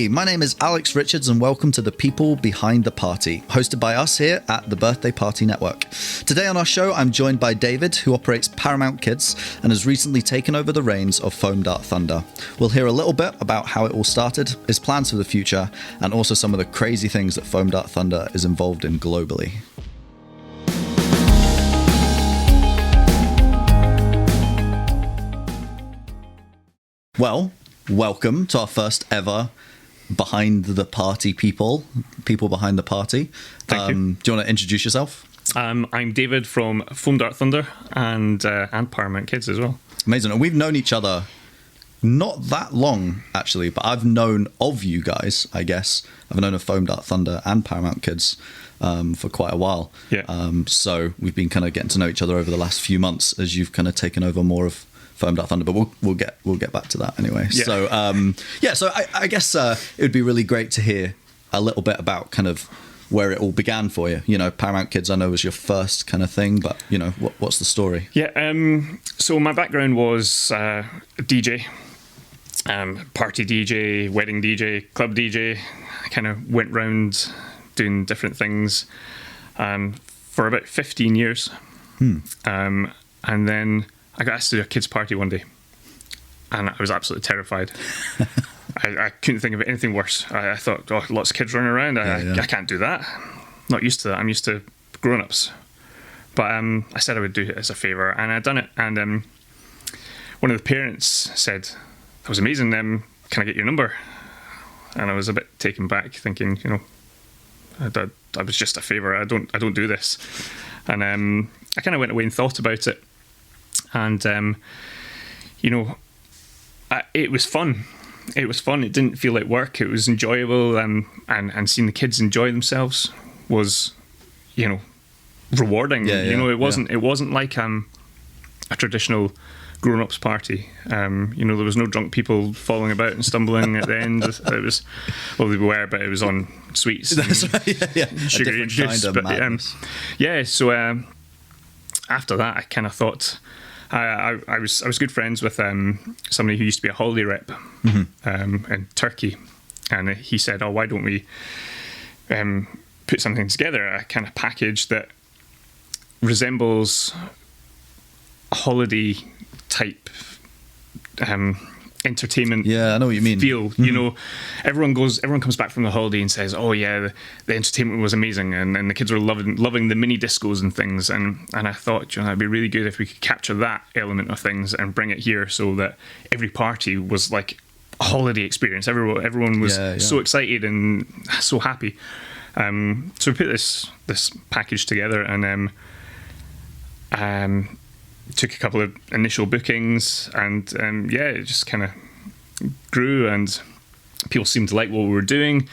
Hey, my name is Alex Richards and welcome to The People Behind the Party, hosted by us here at the Birthday Party Network. Today on our show, I'm joined by David, who operates Paramount Kids and has recently taken over the reins of Foam Dart Thunder. We'll hear a little bit about how it all started, his plans for the future, and also some of the crazy things that Foam Dart Thunder is involved in globally. Well, welcome to our first ever Behind the Party people behind the party. Thank you. Do you want to introduce yourself? I'm David from Foam Dart Thunder and Paramount Kids as well. Amazing. And we've known each other not that long, actually, but I've known of you guys, I guess. I've known of Foam Dart Thunder and Paramount Kids for quite a while. Yeah. So we've been kind of getting to know each other over the last few months as you've kind of taken over more of Foam Dart Thunder, but we'll get back to that anyway. Yeah. So I guess it would be really great to hear a little bit about kind of where it all began for you. You know, Paramount Kids I know was your first kind of thing, but you know, what's the story? Yeah. So my background was a DJ, party DJ, wedding DJ, club DJ. I kind of went round doing different things for about 15 years, and then I got asked to do a kids' party one day, and I was absolutely terrified. I couldn't think of anything worse. I thought, oh, lots of kids running around. I can't do that. Not used to that. I'm used to grown-ups. But I said I would do it as a favour, and I'd done it. And one of the parents said, that was amazing. Can I get your number? And I was a bit taken back, thinking, you know, I was just a favour. I don't do this. And I kind of went away and thought about it. And, you know, it was fun. It was fun. It didn't feel like work. It was enjoyable. And seeing the kids enjoy themselves was, you know, rewarding. You know, it wasn't like a traditional grown-ups party. You know, there was no drunk people falling about and stumbling at the end. It was, well, they were, but it was on sweets. That's right. Yeah. Sugar juice. Kind of madness. So after that, I kind of thought, I was good friends with somebody who used to be a holiday rep in Turkey, and he said, "Oh, why don't we put something together, a kind of package that resembles a holiday type entertainment." Yeah, I know what you mean. Feel, you know, everyone comes back from the holiday and says, "Oh yeah, the entertainment was amazing," and the kids were loving the mini discos and things. And I thought, you know, it'd be really good if we could capture that element of things and bring it here, so that every party was like a holiday experience. Everyone was so excited and so happy. So we put this package together, and took a couple of initial bookings, and it just kind of grew, and people seemed to like what we were doing.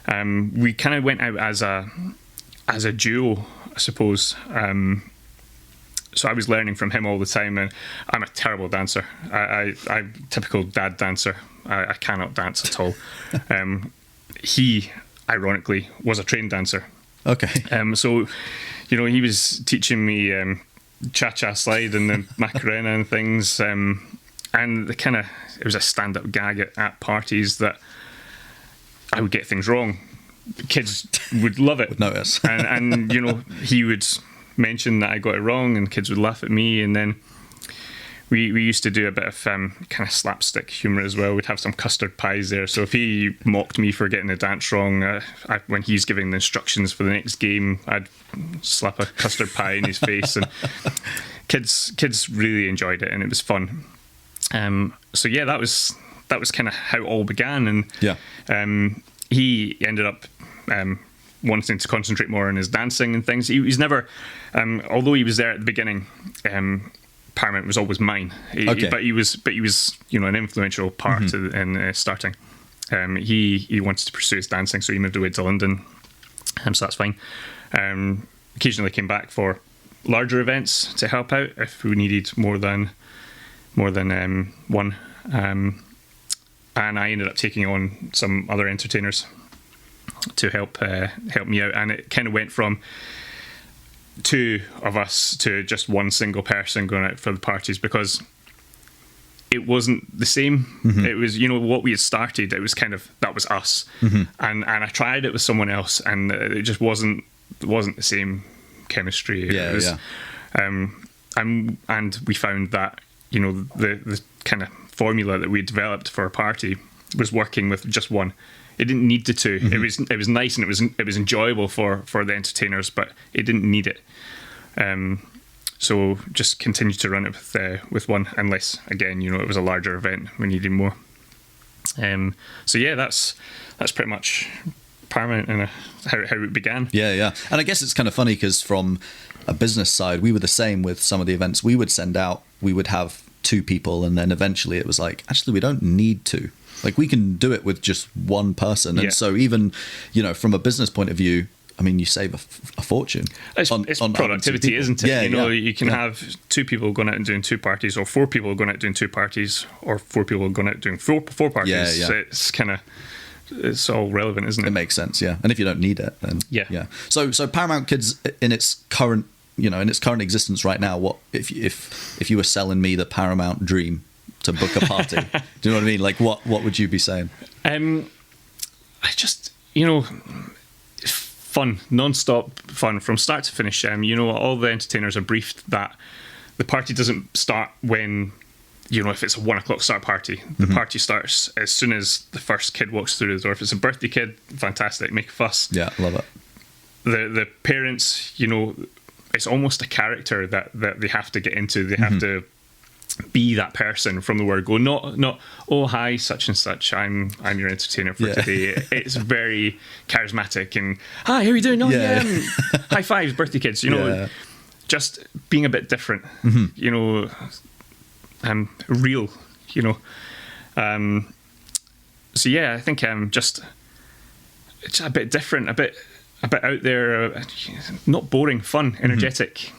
We kind of went out as a duo, I suppose. So I was learning from him all the time, and I'm a terrible dancer. I'm typical dad dancer. I cannot dance at all. He, ironically, was a trained dancer. Okay. So, you know, he was teaching me cha-cha slide and the Macarena and things, and it was a stand-up gag at parties that I would get things wrong. Kids would love it. Would notice. and you know, he would mention that I got it wrong, and kids would laugh at me. And then we used to do a bit of kind of slapstick humour as well. We'd have some custard pies there. So if he mocked me for getting the dance wrong, when he's giving the instructions for the next game, I'd slap a custard pie in his face. And kids really enjoyed it, and it was fun. So yeah, that was kind of how it all began. And he ended up wanting to concentrate more on his dancing and things. He's never, although he was there at the beginning, Paramount was always mine. But he was, you know, an influential part in starting. He wanted to pursue his dancing, so he moved away to London. So that's fine. Occasionally came back for larger events to help out if we needed more than one. And I ended up taking on some other entertainers to help me out, and it kind of went from two of us to just one single person going out for the parties, because it wasn't the same. It was, what we had started, it was kind of, that was us. And I tried it with someone else, and it just wasn't the same chemistry. Yeah, it was, yeah. And we found that, the kind of formula that we developed for a party was working with just one. It didn't need the two. It was nice, and it was enjoyable for the entertainers, but it didn't need it. So just continue to run it with one, unless again, it was a larger event, we needed more. So yeah, that's pretty much Paramount and how it began. Yeah. And I guess it's kind of funny because from a business side, we were the same with some of the events we would send out. We would have 2 people, and then eventually it was like, actually, we don't need to. Like, we can do it with just one person. And so even, from a business point of view, I mean, you save a fortune. It's productivity, isn't it? Yeah, you can have 2 people going out and doing 2 parties, or 4 people going out doing 2 parties, or 4 people going out doing 4 parties. Yeah. So it's kind of, it's all relevant, isn't it? It makes sense, yeah. And if you don't need it, then yeah. So Paramount Kids in its current, in its current existence right now, what if you were selling me the Paramount dream to book a party? Do you know what I mean? Like, what would you be saying? I just, fun, non-stop fun from start to finish. All the entertainers are briefed that the party doesn't start when, if it's a 1 o'clock start party, the party starts as soon as the first kid walks through the door. If it's a birthday kid, fantastic, make a fuss. Yeah, love it. The parents, it's almost a character that they have to get into. They have to be that person from the word go. Not oh, hi, such and such, I'm your entertainer for today. It's very charismatic and, hi, how are you doing? Oh yeah, high fives, birthday kids. Just being a bit different. Real. So yeah, I think just it's a bit different, a bit out there, not boring, fun, energetic.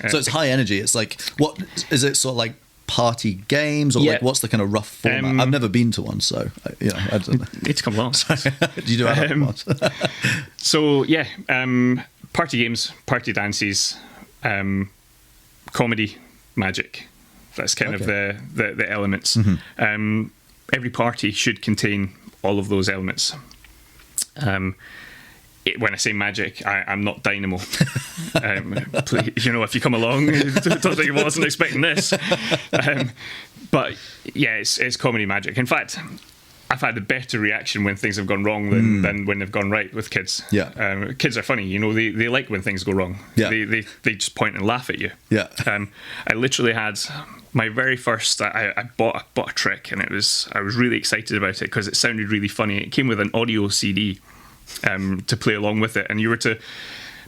So it's high energy. It's like, what is it, sort of like party games, or like what's the kind of rough format? I've never been to one, so I don't know. Need to come along. You do have one. So yeah, party games, party dances, comedy, magic. That's kind of the elements. Every party should contain all of those elements. When I say magic, I'm not Dynamo. Please, if you come along, don't think I wasn't expecting this. But yeah, it's comedy magic. In fact, I've had a better reaction when things have gone wrong than when they've gone right with kids. Yeah. Kids are funny, they like when things go wrong. Yeah. They just point and laugh at you. Yeah. I literally had my very first. I bought a trick, and I was really excited about it because it sounded really funny. It came with an audio CD. To play along with it, and you were to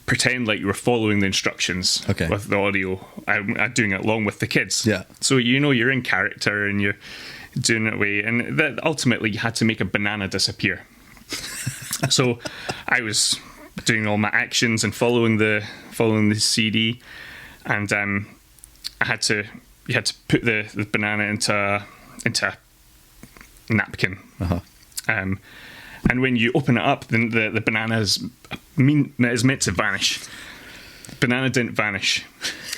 pretend like you were following the instructions with the audio, doing it along with the kids. Yeah. So you're in character and you're doing it away, and that ultimately you had to make a banana disappear. So I was doing all my actions and following the CD, and you had to put the banana into a napkin. And when you open it up, then the banana is meant to vanish. Banana didn't vanish.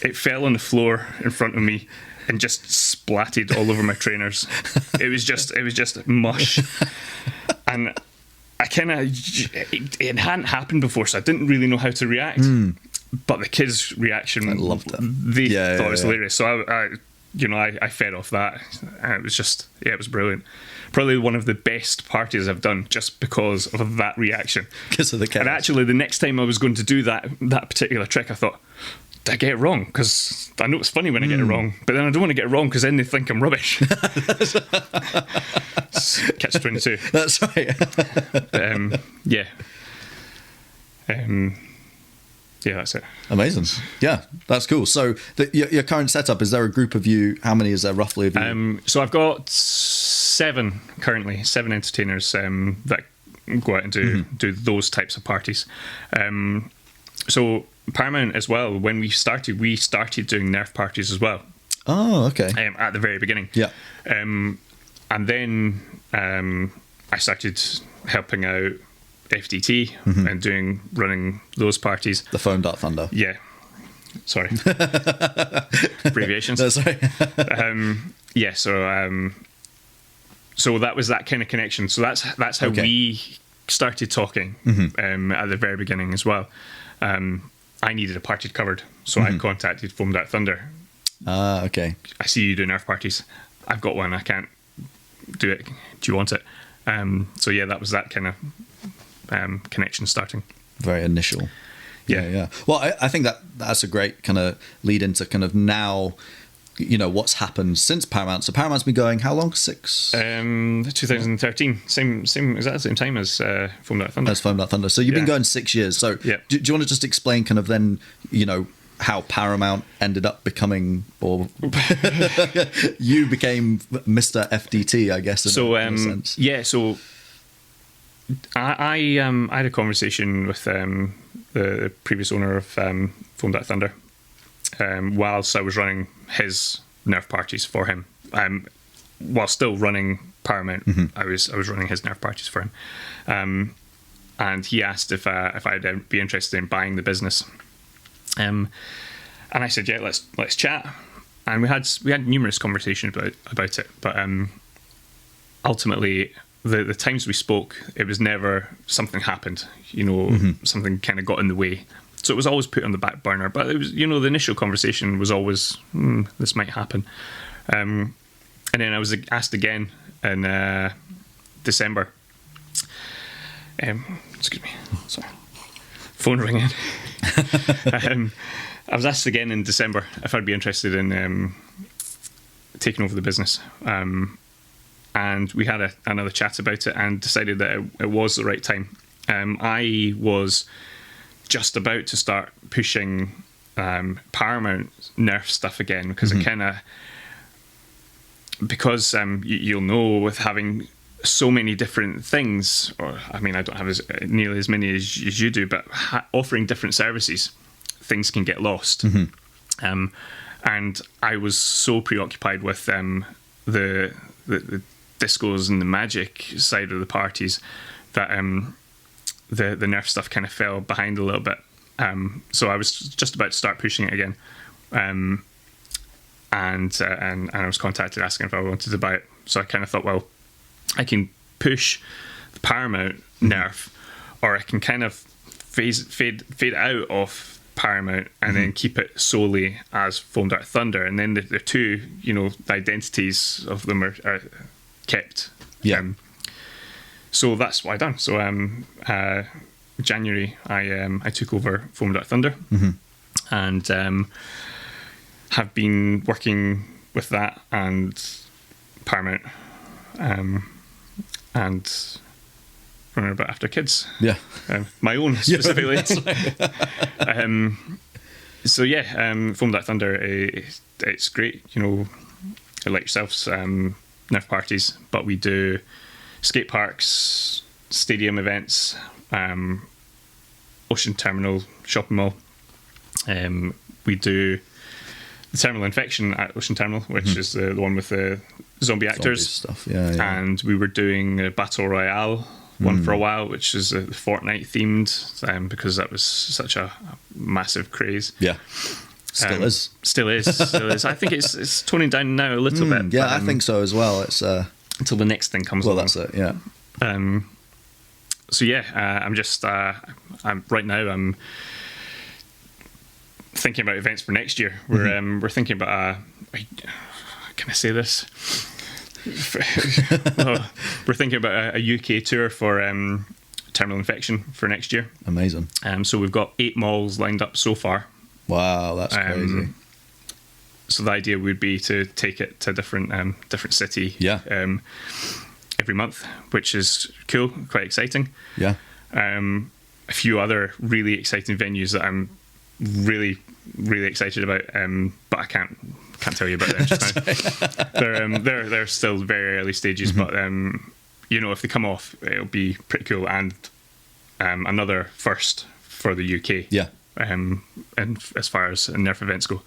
It fell on the floor in front of me and just splatted all over my trainers. It was just mush. And I it hadn't happened before, so I didn't really know how to react. But the kids' reaction, I loved it. They thought it was hilarious. So I fed off that. And it was just, it was brilliant. Probably one of the best parties I've done just because of that reaction. Because of the chaos. And actually, the next time I was going to do that particular trick, I thought, did I get it wrong? Because I know it's funny when I get it wrong, but then I don't want to get it wrong because then they think I'm rubbish. Catch-22. That's right. Yeah. Yeah, that's it. Amazing. Yeah, that's cool. So your current setup, is there a group of you? How many is there roughly of you? So I've got 7 currently, 7 entertainers that go out and do those types of parties. So Paramount as well, when we started doing Nerf parties as well. Oh, okay. At the very beginning. Yeah. And then I started helping out FDT and running those parties. The Foam Dart Thunder. Yeah. Sorry, abbreviations. No, sorry. Yeah, so that was that kind of connection. So that's how we started talking at the very beginning as well. I needed a party covered, so I contacted Foamed Out Thunder. Okay. I see you do Nerf parties. I've got one. I can't do it. Do you want it? So yeah, that was that kind of connection starting. Very initial. Yeah. Well, I think that's a great kind of lead into kind of now, what's happened since Paramount. So Paramount's been going how long? 2013. Same exactly the same time as Foamed Out Thunder. As Foamed Out Thunder. So you've been going 6 years. So do you want to just explain kind of then, how Paramount ended up becoming, or you became Mr. FDT, I guess. In a sense. Yeah. So I had a conversation with the previous owner of Foamed Out Thunder whilst I was running his Nerf parties for him. While still running Paramount, I was running his Nerf parties for him, and he asked if I'd be interested in buying the business. And I said, yeah, let's chat. And we had numerous conversations about it, but ultimately the times we spoke, it was never something happened. Something kind of got in the way. So it was always put on the back burner. But it was, the initial conversation was always, this might happen. And then I was asked again in December. Excuse me, sorry, phone ringing. I was asked again in December if I'd be interested in taking over the business, and we had another chat about it and decided that it was the right time. I was just about to start pushing Paramount Nerf stuff again because it kind of, because you'll know, with having so many different things, or I mean, I don't have nearly as many as you do, but offering different services, things can get lost. And I was so preoccupied with the discos and the magic side of the parties that the Nerf stuff kind of fell behind a little bit. So I was just about to start pushing it again. And I was contacted asking if I wanted to buy it. So I kind of thought, well, I can push the Paramount Nerf, or I can kind of fade out of Paramount and then keep it solely as Foamed Out Thunder, and then the two, the identities of them are kept. Yeah. So that's what I done. So January, I took over Foamed Out Thunder, and have been working with that and Paramount, and running about after kids. Yeah. My own specifically. So yeah, Foamed Out Thunder, it's great. Like yourselves, Nerf parties, but we do skate parks, stadium events, Ocean Terminal, shopping mall. We do the Terminal Infection at Ocean Terminal, which is the one with the zombie actors stuff. Yeah. And we were doing a Battle Royale one for a while, which is Fortnite themed, because that was such a massive craze. Yeah. Still is. I think it's toning down now a little bit. Yeah, I think so as well. It's until the next thing comes along. Well, that's it. Yeah. So yeah, I'm just I'm thinking about events for next year. We're thinking about can I say this? We're thinking about a UK tour for Terminal Infection for next year. Amazing. So we've got 8 malls lined up so far. Wow, that's crazy. So the idea would be to take it to different city. Yeah. Every month, which is cool, quite exciting. Yeah. A few other really exciting venues that I'm really, really excited about, but I can't tell you about them just now. They're still very early stages, but if they come off, it'll be pretty cool, and another first for the UK. Yeah. And as far as Nerf events go,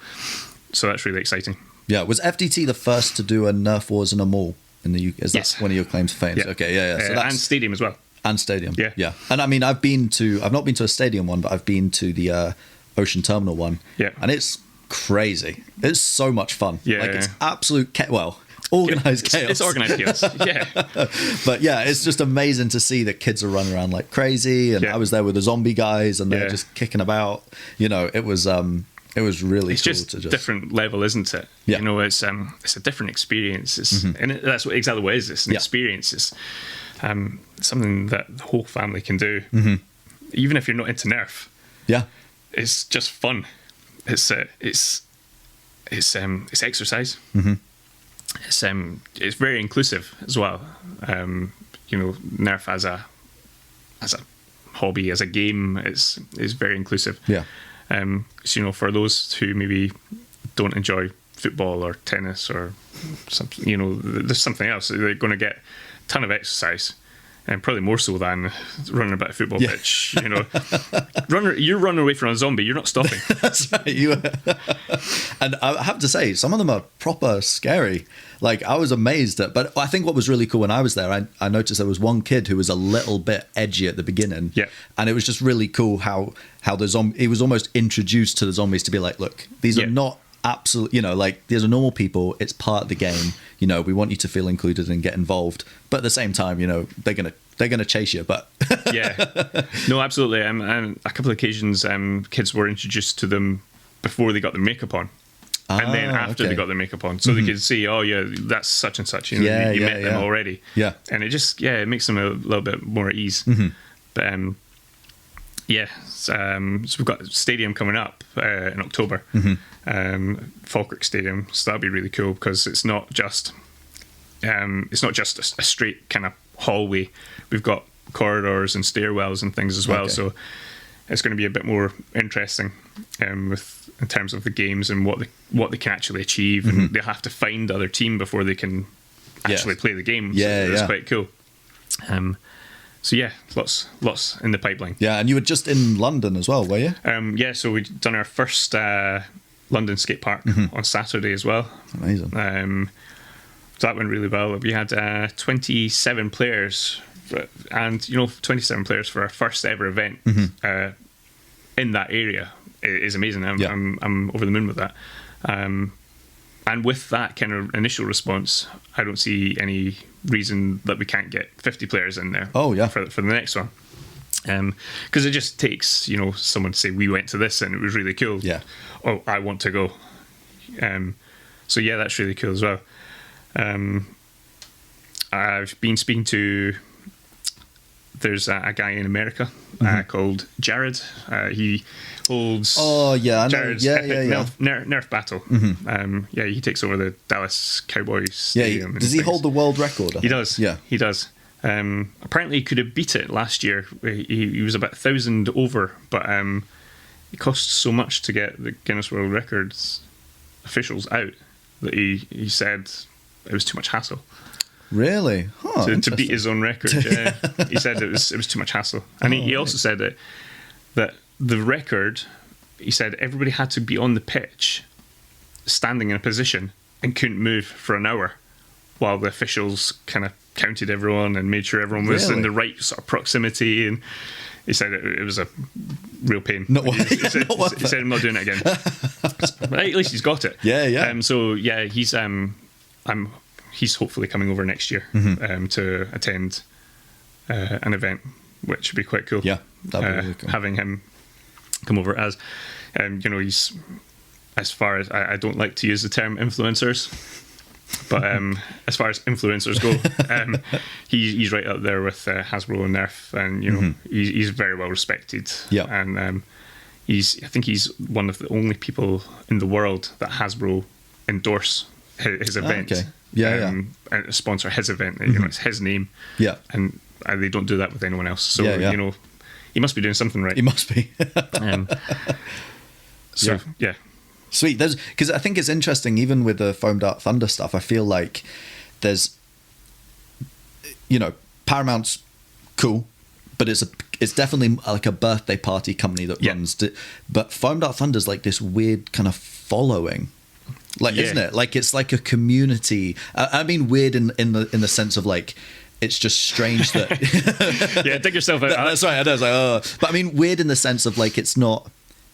so that's really exciting. Yeah. Was FDT the first to do a Nerf Wars in a mall in the UK? Is that one of your claims to fame? Yeah. Okay. Yeah. So and stadium as well. And stadium. Yeah. And I mean, I've not been to a stadium one, but I've been to the Ocean Terminal one. Yeah. And it's crazy. It's so much fun. Yeah. Like it's absolute organized chaos. It's organized chaos. Yeah. But yeah, it's just amazing to see that kids are running around like crazy. And I was there with the zombie guys and they're just kicking about. You know, it was really it's cool just to just different level, isn't it? Yeah. You know, it's a different experience. And that's exactly what it is. It's an experience. It's something that the whole family can do, even if you're not into Nerf. Yeah. It's just fun. It's exercise. It's very inclusive as well. You know, Nerf as a hobby, as a game, is very inclusive. Yeah. So, you know, for those who maybe don't enjoy football or tennis or something, you know, there's something else. They're going to get a ton of exercise, and probably more so than running about a football pitch. You know, you're running away from a zombie. You're not stopping. That's right. And I have to say, some of them are proper scary. Like, I was amazed at, but I think what was really cool when I was there, I noticed there was one kid who was a little bit edgy at the beginning. Yeah. And it was just really cool how he was almost introduced to the zombies to be like, look, these are not absolute, you know, like, these are normal people. It's part of the game. You know, we want you to feel included and get involved. But at the same time, you know, they're gonna chase you. But no, absolutely. And a couple of occasions, kids were introduced to them before they got their makeup on. And then after they got their makeup on, so they could see, oh yeah, that's such and such. You know, you met them already. Yeah, and it just it makes them a little bit more at ease. But so we've got a stadium coming up in October, Falkirk Stadium. So that'll be really cool because it's not just a straight kind of hallway. We've got corridors and stairwells and things as well. So it's going to be a bit more interesting in terms of the games and what they can actually achieve, and they'll have to find other team before they can actually play the game. So it's quite cool. So yeah, lots in the pipeline. Yeah, and you were just in London as well, were you? So we'd done our first London skate park on Saturday as well. Amazing. So that went really well. We had 27 players, and you know, 27 players for our first ever event in that area is amazing. I'm over the moon with that. And with that kind of initial response, I don't see any reason that we can't get 50 players in there. Oh yeah, for the next one. Because it just takes, you know, someone to say, we went to this and it was really cool. Yeah. Oh, I want to go. So yeah, that's really cool as well. I've been speaking to, there's a guy in America called Jared. He holds Jared's epic Nerf battle. He takes over the Dallas Cowboys stadium. Does he hold the world record? He does. Yeah, he does. Apparently he could have beat it last year. He was about 1,000 over, but it cost so much to get the Guinness World Records officials out that he said it was too much hassle. Really? To beat his own record. He said it was too much hassle. And he also said that the record, he said everybody had to be on the pitch, standing in a position, and couldn't move for an hour while the officials kind of counted everyone and made sure everyone was in the right sort of proximity. And he said it was a real pain. He said I'm not doing it again. But at least he's got it. So yeah, he's hopefully coming over next year to attend an event, which would be quite cool. Yeah, that'd be really cool. Having him come over as, you know, he's, as far as I don't like to use the term influencers, but as far as influencers go, he's right up there with Hasbro and Nerf, and you know he's very well respected. Yeah, and I think he's one of the only people in the world that Hasbro endorse his event. And sponsor his event. You know, it's his name. Yeah, and they don't do that with anyone else. So you know, he must be doing something right. He must be. Sweet. Because I think it's interesting, even with the Foam Dart Thunder stuff, I feel like there's, you know, Paramount's cool, but it's definitely like a birthday party company that runs. But Foam Dart Thunder's like this weird kind of following. Like, isn't it? Like, it's like a community. I mean, weird in the sense of like, it's just strange that. Dig yourself out. That's right. I know. It's like, but I mean, weird in the sense of like, it's not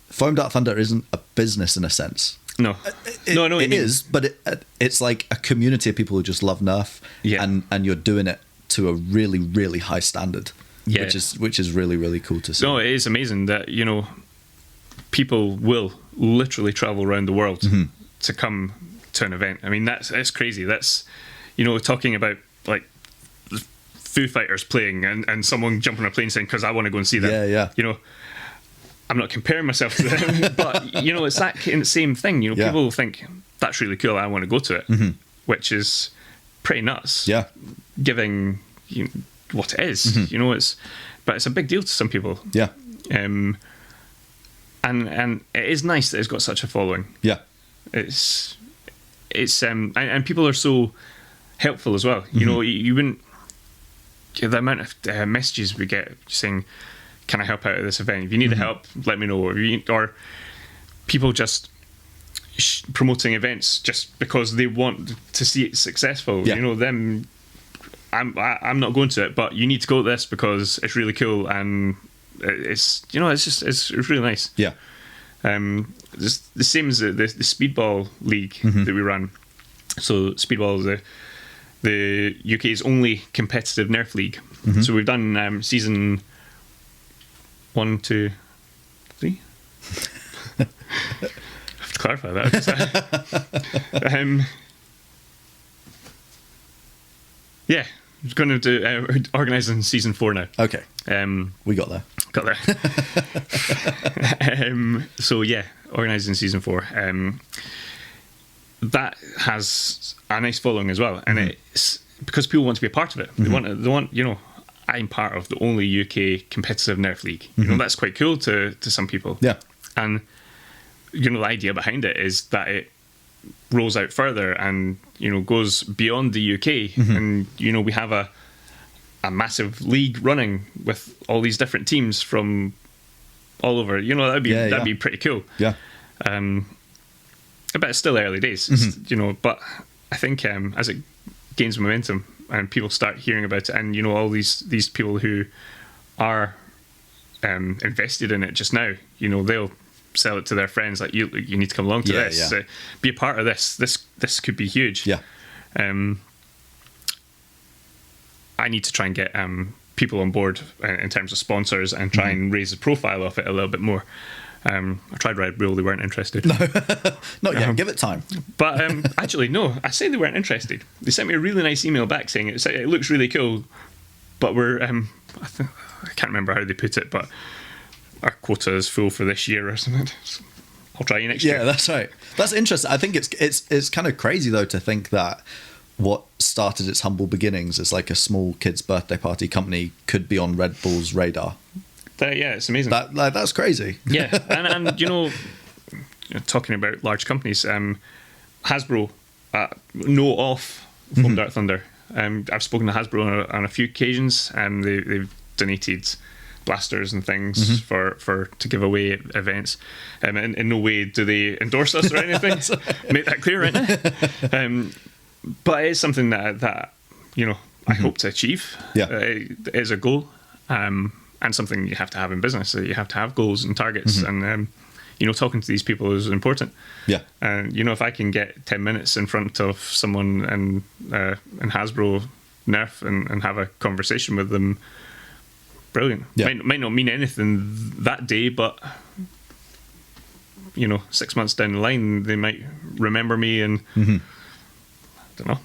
Foam Dart Thunder isn't a business in a sense. No. No, I know what you mean. It is, but it's like a community of people who just love Nerf, and you're doing it to a really, really high standard, which is really, really cool to see. No, it is amazing that, you know, people will literally travel around the world to come to an event. I mean, that's crazy. That's, you know, talking about like Foo Fighters playing and someone jumping on a plane saying, because I want to go and see them. Yeah. You know, I'm not comparing myself to them, but, you know, it's that same thing. You know, people think, that's really cool, I want to go to it, which is pretty nuts. Yeah. Giving what it is, you know, but it's a big deal to some people. Yeah. And it is nice that it's got such a following. Yeah. It's and people are so helpful as well. You know, you wouldn't, the amount of messages we get saying, can I help out at this event? If you need help, let me know. Or people just promoting events just because they want to see it successful. You know, them. I'm not going to it, but you need to go to this because it's really cool and it's, you know, it's really nice. Yeah. It's the same as the Speedball League that we run. So Speedball is the UK's only competitive Nerf league. So we've done season 1, 2, 3. I have to clarify that. Yeah, we're going to do organising season 4 now. Okay. We got there. So yeah, organising season 4. That has a nice following as well, and it's because people want to be a part of it. They want. You know, I'm part of the only UK competitive Nerf league. You know, that's quite cool to some people. Yeah, and you know, the idea behind it is that it rolls out further and, you know, goes beyond the UK, and, you know, we have a massive league running with all these different teams from all over. You know, that'd be pretty cool. Yeah. But it's still early days, you know. But I think as it gains momentum and people start hearing about it, and, you know, all these people who are invested in it just now, you know, they'll sell it to their friends, like, you need to come along to this. Be a part of this. This could be huge. Yeah. I need to try and get people on board in terms of sponsors and try and raise the profile of it a little bit more. I tried Red Bull, they weren't interested. No, not yet. Give it time. But actually, no, I say they weren't interested. They sent me a really nice email back saying it looks really cool, but we're I can't remember how they put it, but our quota is full for this year or something. So I'll try you next year. Yeah, that's right. That's interesting. I think it's kind of crazy though to think that what started its humble beginnings as like a small kids' birthday party company could be on Red Bull's radar. Yeah, it's amazing. That's crazy. Yeah, and you know, talking about large companies, Hasbro know of Foam Dart Thunder. I've spoken to Hasbro on a few occasions, and they've donated blasters and things for to give away at events. In no way do they endorse us or anything. Make that clear right now. But it is something that you know, I hope to achieve. Yeah, it is a goal. And something you have to have in business. So you have to have goals and targets, and you know, talking to these people is important. Yeah, and you know, if I can get 10 minutes in front of someone and Hasbro Nerf and have a conversation with them, brilliant. Yeah. Might not mean anything that day, but you know, 6 months down the line, they might remember me, and I don't know.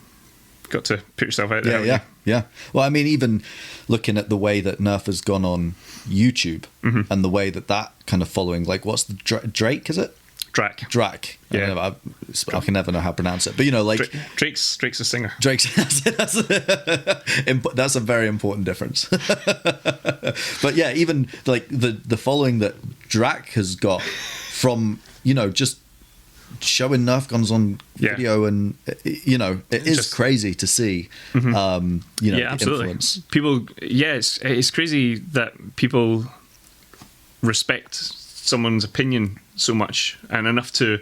Got to put yourself out there. Yeah. Well, I mean, even looking at the way that Nerf has gone on YouTube and the way that kind of following, like, what's the Drake? Is it Drac? Yeah, I can never know how to pronounce it, but you know, like Drake's a singer. That's a very important difference. But yeah, even like the following that Drac has got from, you know, just showing Nerf guns on video, and you know, it is just crazy to see. You know, absolutely. Influence. People, it's crazy that people respect someone's opinion so much and enough to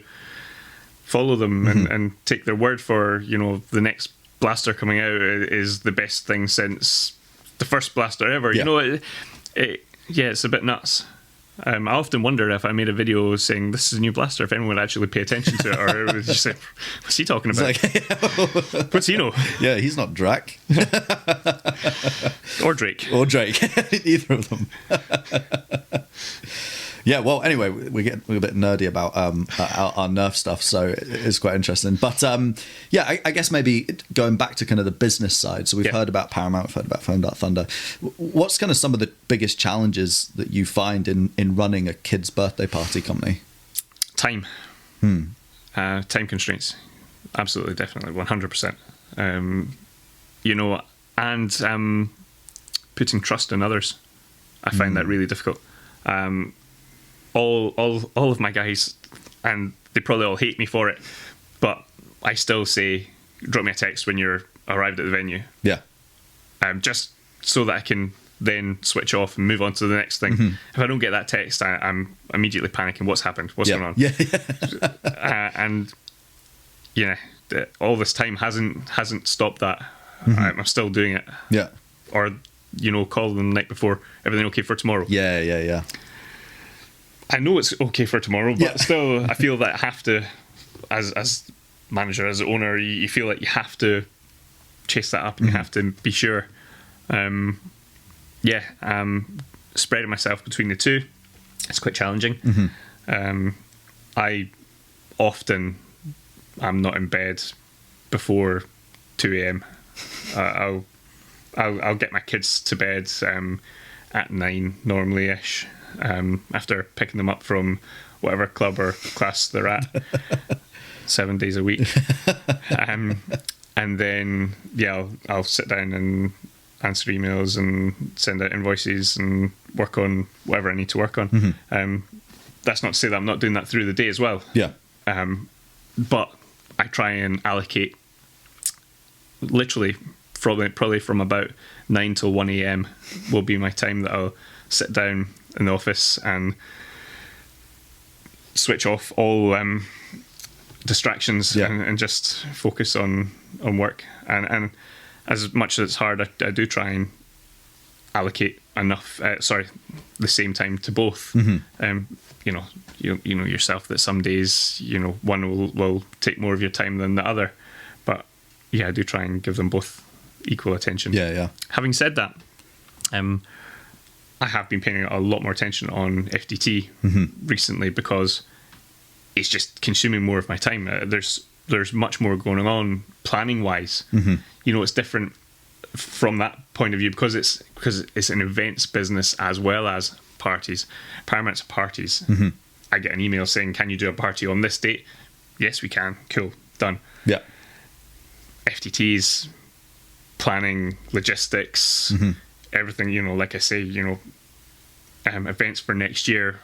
follow them and take their word for, you know, the next blaster coming out is the best thing since the first blaster ever. You know, it's a bit nuts. I often wonder if I made a video saying this is a new blaster, if anyone would actually pay attention to it, or it was just like, what's he talking about? What's he know? Yeah, he's not Drac. Or Drake. Or Drake. Either of them. Yeah, well, anyway, we're a bit nerdy about our Nerf stuff, so it's quite interesting. But yeah, I guess maybe going back to kind of the business side. So we've heard about Paramount, we've heard about Foam Dart Thunder. What's kind of some of the biggest challenges that you find in running a kid's birthday party company? Time. Time constraints. Absolutely, definitely, 100%. And putting trust in others. I find that really difficult. All of my guys, and they probably all hate me for it, but I still say, drop me a text when you're arrived at the venue. Yeah. Just so that I can then switch off and move on to the next thing. If I don't get that text, I'm immediately panicking. What's happened? What's going on? And all this time hasn't stopped that. I'm still doing it. Yeah. Or call them the night before. Everything okay for tomorrow? Yeah. I know it's okay for tomorrow, but still, I feel that I have to, as manager, as owner, you feel like you have to chase that up and you have to be sure. Spreading myself between the two, it's quite challenging. I often am not in bed before 2 a.m. I'll get my kids to bed at 9 normally-ish, after picking them up from whatever club or class they're at 7 days a week. And then I'll sit down and answer emails and send out invoices and work on whatever I need to work on. That's not to say that I'm not doing that through the day as well. But I try and allocate literally probably from about 9 till 1 a.m. will be my time that I'll sit down in the office and switch off all distractions and just focus on work. And as much as it's hard, I do try and allocate enough the same time to both. You know yourself that some days one will take more of your time than the other, but I do try and give them both equal attention. Having said that, I have been paying a lot more attention on FDT recently because it's just consuming more of my time. There's much more going on planning wise. It's different from that point of view because it's an events business as well as parties. Paramount's parties. I get an email saying, "Can you do a party on this date?" Yes, we can. Cool, done. FTT's planning, logistics, everything. Like I say, events for next year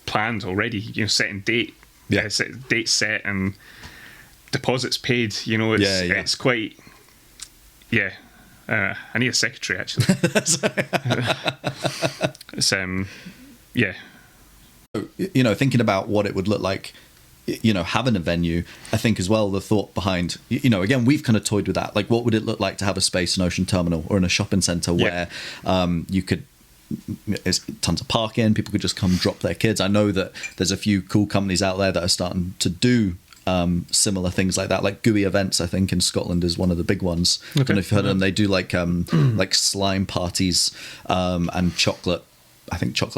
planned already. Setting date, date set and deposits paid. It's quite. I need a secretary actually. It's thinking about what it would look like, having a venue, I think as well, the thought behind, again, we've kind of toyed with that. Like, what would it look like to have a space in Ocean Terminal or in a shopping centre where you could, there's tons of parking, people could just come drop their kids. I know that there's a few cool companies out there that are starting to do similar things like that, like GUI events. I think in Scotland is one of the big ones. I don't know if you've heard of them. They do like slime parties and chocolate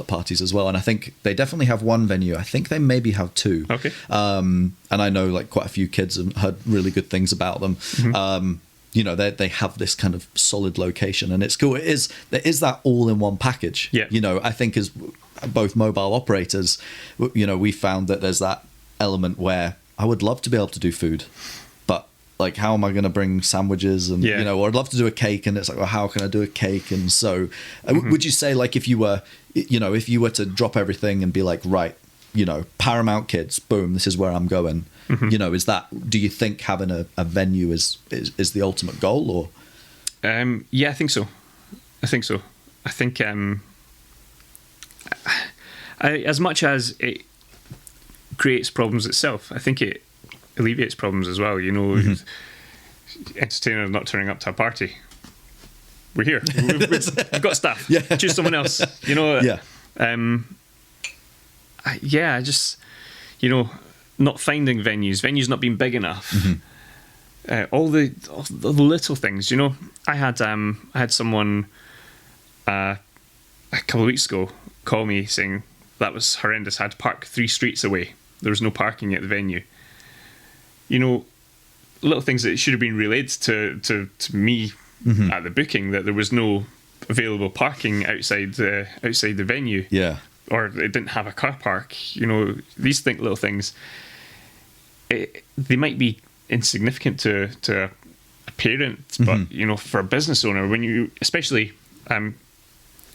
parties as well. And I think they definitely have one venue. I think they maybe have two. And I know like quite a few kids have heard really good things about them. They have this kind of solid location and it's cool. There is that all in one package. I think as both mobile operators, we found that there's that element where I would love to be able to do food, but like, how am I going to bring sandwiches and, or I'd love to do a cake, and it's like, well, how can I do a cake? And so would you say, like, if you were to drop everything and be like, right, Paramount Kids, boom, this is where I'm going, do you think having a venue is the ultimate goal, or? I think so. I think as much as it creates problems itself, I think it alleviates problems as well. Entertainers not turning up to a party. We're here. We've got staff. Choose someone else. I just, not finding venues not being big enough. All the little things, I had someone a couple of weeks ago call me saying that was horrendous. I had to park 3 streets away. There was no parking at the venue. Little things that should have been relayed to me at the booking, that there was no available parking outside the venue. Yeah. Or it didn't have a car park. These little things, they might be insignificant to a parent, but for a business owner, when you, especially a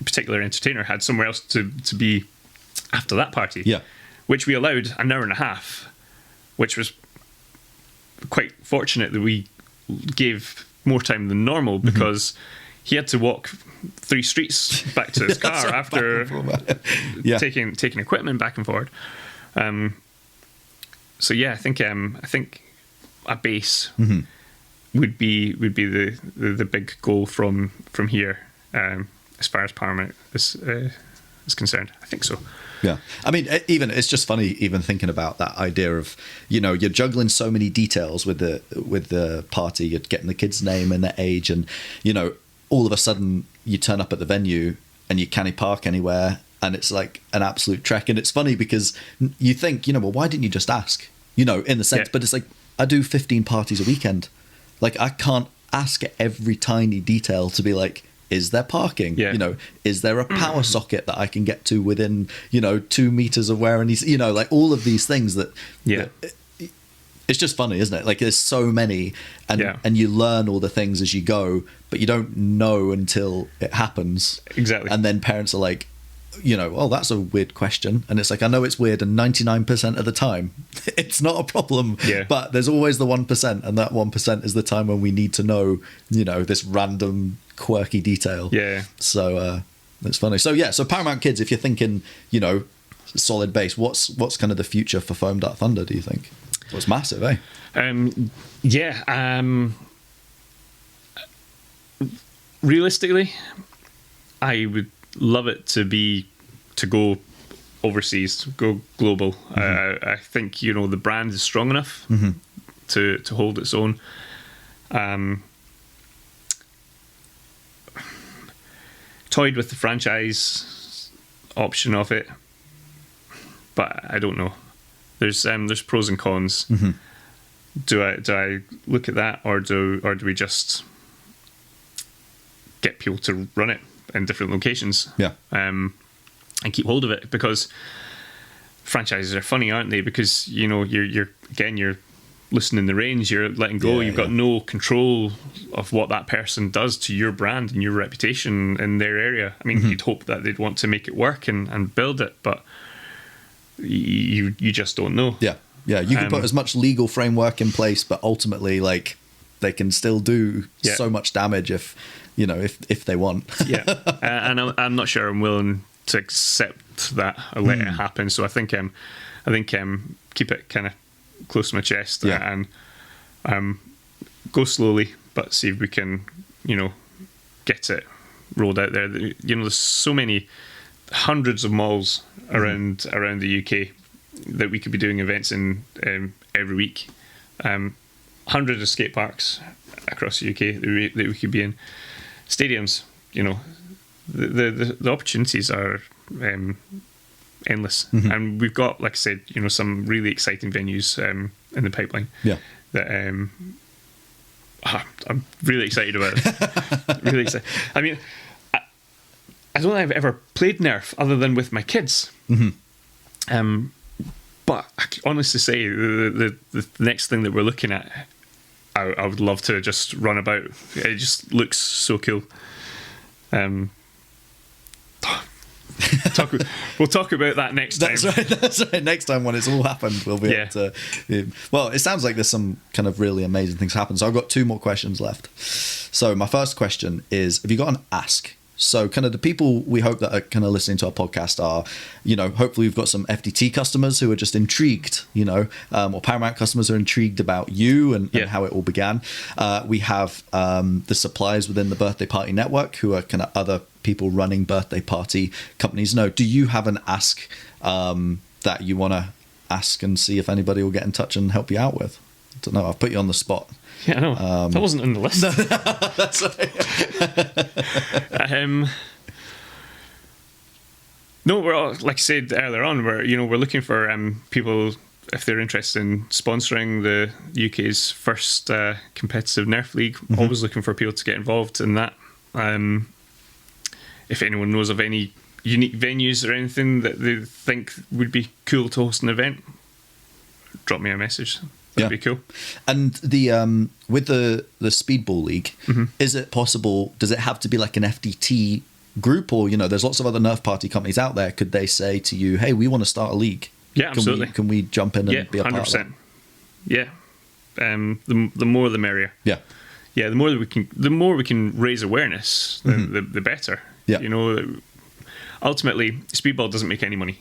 particular entertainer, had somewhere else to be after that party, which we allowed an hour and a half, which was quite fortunate that we gave more time than normal, because he had to walk 3 streets back to his car after taking equipment back and forward. So I think a base would be the big goal from here, as far as Paramount is concerned. I think so. Yeah, I mean, it's just funny even thinking about that idea of, you're juggling so many details with the party. You're getting the kid's name and their age, and all of a sudden you turn up at the venue and you can't park anywhere, and it's like an absolute trek. And it's funny because you think, well, why didn't you just ask? In the sense, but it's like, I do 15 parties a weekend. Like, I can't ask every tiny detail to be like, is there parking? Yeah. Is there a power socket that I can get to within, 2 meters of where I need, like all of these things that, it's just funny, isn't it? Like, there's so many, and you learn all the things as you go, but you don't know until it happens. Exactly. And then parents are like, oh, that's a weird question. And it's like, I know it's weird, and 99% of the time it's not a problem. Yeah. But there's always the 1%, and that 1% is the time when we need to know, this random quirky detail. Yeah. So it's funny. So so Paramount Kids, if you're thinking, solid base, what's kind of the future for Foam Dart Thunder, do you think? Well, it's massive, eh? Realistically, I would love it to go overseas, go global. I think the brand is strong enough to hold its own. Toyed with the franchise option of it, but I don't know. There's pros and cons. Do I look at that, or do we just get people to run it in different locations? And keep hold of it, because franchises are funny, aren't they? Because you're loosening the reins, you're letting go. You've got no control of what that person does to your brand and your reputation in their area. I mean, you'd hope that they'd want to make it work and build it, but you just don't know. You can put as much legal framework in place, but ultimately, like, they can still do so much damage if they want. And I'm not sure I'm willing to accept that or let it happen. So I think keep it kind of close to my chest, and go slowly, but see if we can get it rolled out there. There's so many hundreds of malls around the UK that we could be doing events in every week. Hundreds of skate parks across the UK that we could be in. Stadiums, the opportunities are endless, and we've got, like I said, some really exciting venues in the pipeline. That I'm really excited about. Really excited. I mean, I don't think I've ever played Nerf other than with my kids. But I can honestly say the next thing that we're looking at, I would love to just run about. It just looks so cool. We'll talk about that next time. That's right. Next time, when it's all happened, we'll be able to. Well, it sounds like there's some kind of really amazing things happen. So I've got 2 more questions left. So my first question is: have you got an ask? So kind of the people we hope that are kind of listening to our podcast are, hopefully we've got some FDT customers who are just intrigued, or Paramount customers who are intrigued about you and how it all began. We have the suppliers within the Birthday Party Network who are kind of other people running birthday party companies. No, do you have an ask that you want to ask and see if anybody will get in touch and help you out with? I don't know. I've put you on the spot. Yeah, I know. That wasn't on the list. That's right. No, we're all, like I said earlier on, we're looking for people if they're interested in sponsoring the UK's first competitive Nerf League. Always looking for people to get involved in that. If anyone knows of any unique venues or anything that they think would be cool to host an event, drop me a message. That'd be cool. And the with the Speedball League, is it possible? Does it have to be like an FDT group, or there's lots of other Nerf party companies out there? Could they say to you, "Hey, we want to start a league"? Yeah, absolutely. Can we jump in and be a 100%. Part of that? Yeah, the more the merrier. Yeah, the more we can raise awareness, the better. Yeah, ultimately, Speedball doesn't make any money.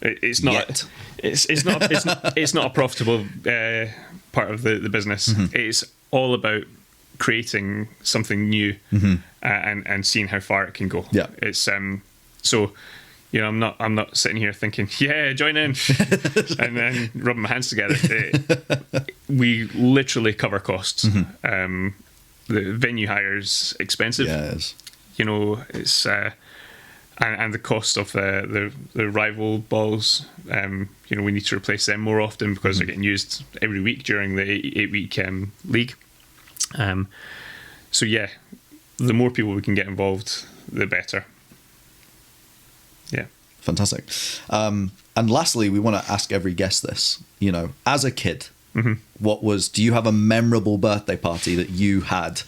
It's not. Yet. It's not a profitable part of the business. It's all about creating something new and seeing how far it can go. Yeah. It's so I'm not sitting here thinking, yeah, join in and then rubbing my hands together. We literally cover costs. The venue hire's expensive. Yeah, it is. It's and the cost of the rival balls, we need to replace them more often because they're getting used every week during the 8-week league. So yeah, the more people we can get involved, the better. Yeah. Fantastic. And lastly, we want to ask every guest this, as a kid, do you have a memorable birthday party that you had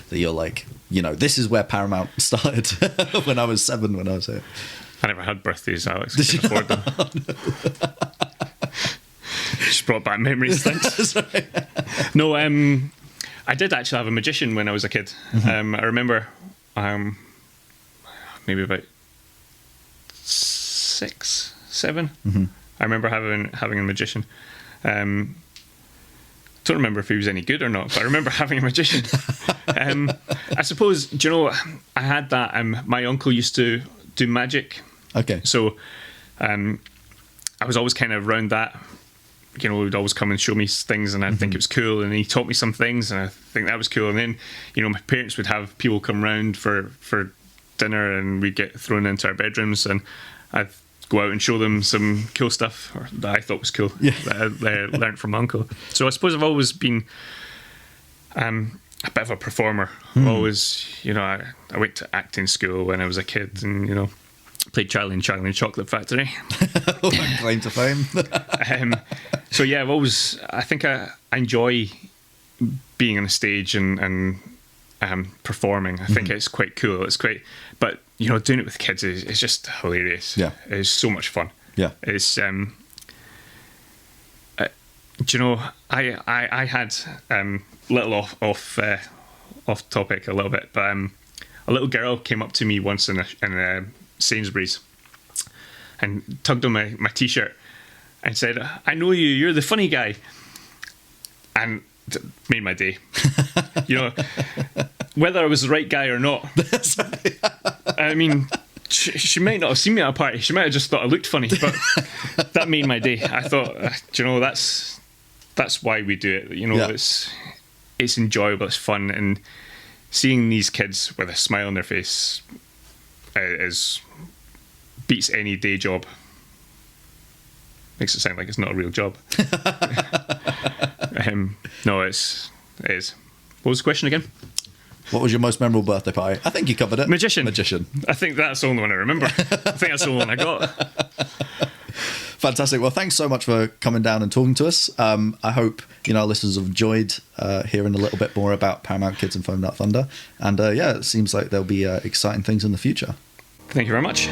that you're like, this is where Paramount started when I was 7, when I was 8? I never had birthdays, Alex. I couldn't afford them. Just brought back memories, thanks. Right. No, I did actually have a magician when I was a kid. I remember maybe about 6, 7. I remember having a magician. Don't remember if he was any good or not, but I remember having a magician. I suppose, I had that. My uncle used to do magic. Okay. So I was always kind of around that. He would always come and show me things, and I'd think it was cool. And he taught me some things, and I think that was cool. And then, my parents would have people come round for dinner, and we'd get thrown into our bedrooms, and I'd go out and show them some cool stuff that I thought was cool, that I learned from my uncle. So I suppose I've always been a bit of a performer. Always, I went to acting school when I was a kid, and played Charlie and Chocolate Factory. Claim to fame. So yeah, I think I enjoy being on a stage and performing. I think it's quite cool. It's great, but doing it with kids is just hilarious. Yeah, it's so much fun. Yeah, it's I had little off topic a little bit, but a little girl came up to me once in a Sainsbury's and tugged on my t-shirt and said, "I know you. You're the funny guy," and made my day. Whether I was the right guy or not. I mean, she might not have seen me at a party. She might have just thought I looked funny, but that made my day. I thought, that's why we do it. It's enjoyable, it's fun, and seeing these kids with a smile on their face beats any day job. Makes it sound like it's not a real job. No, it is. What was the question again? What was your most memorable birthday party? I think you covered it. Magician. I think that's the only one I remember. I think that's the only one I got. Fantastic. Well, thanks so much for coming down and talking to us. I hope our listeners have enjoyed hearing a little bit more about Paramount Kids and Foam That Thunder. And it seems like there'll be exciting things in the future. Thank you very much.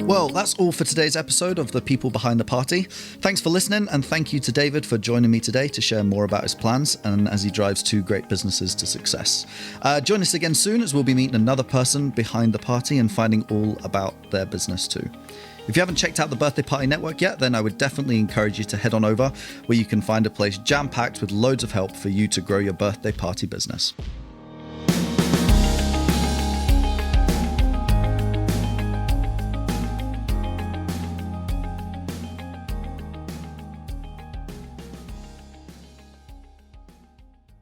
Well, that's all for today's episode of The People Behind the Party. Thanks for listening, and thank you to David for joining me today to share more about his plans and as he drives 2 great businesses to success. Join us again soon, as we'll be meeting another person behind the party and finding all about their business too. If you haven't checked out the Birthday Party Network yet, then I would definitely encourage you to head on over, where you can find a place jam-packed with loads of help for you to grow your birthday party business.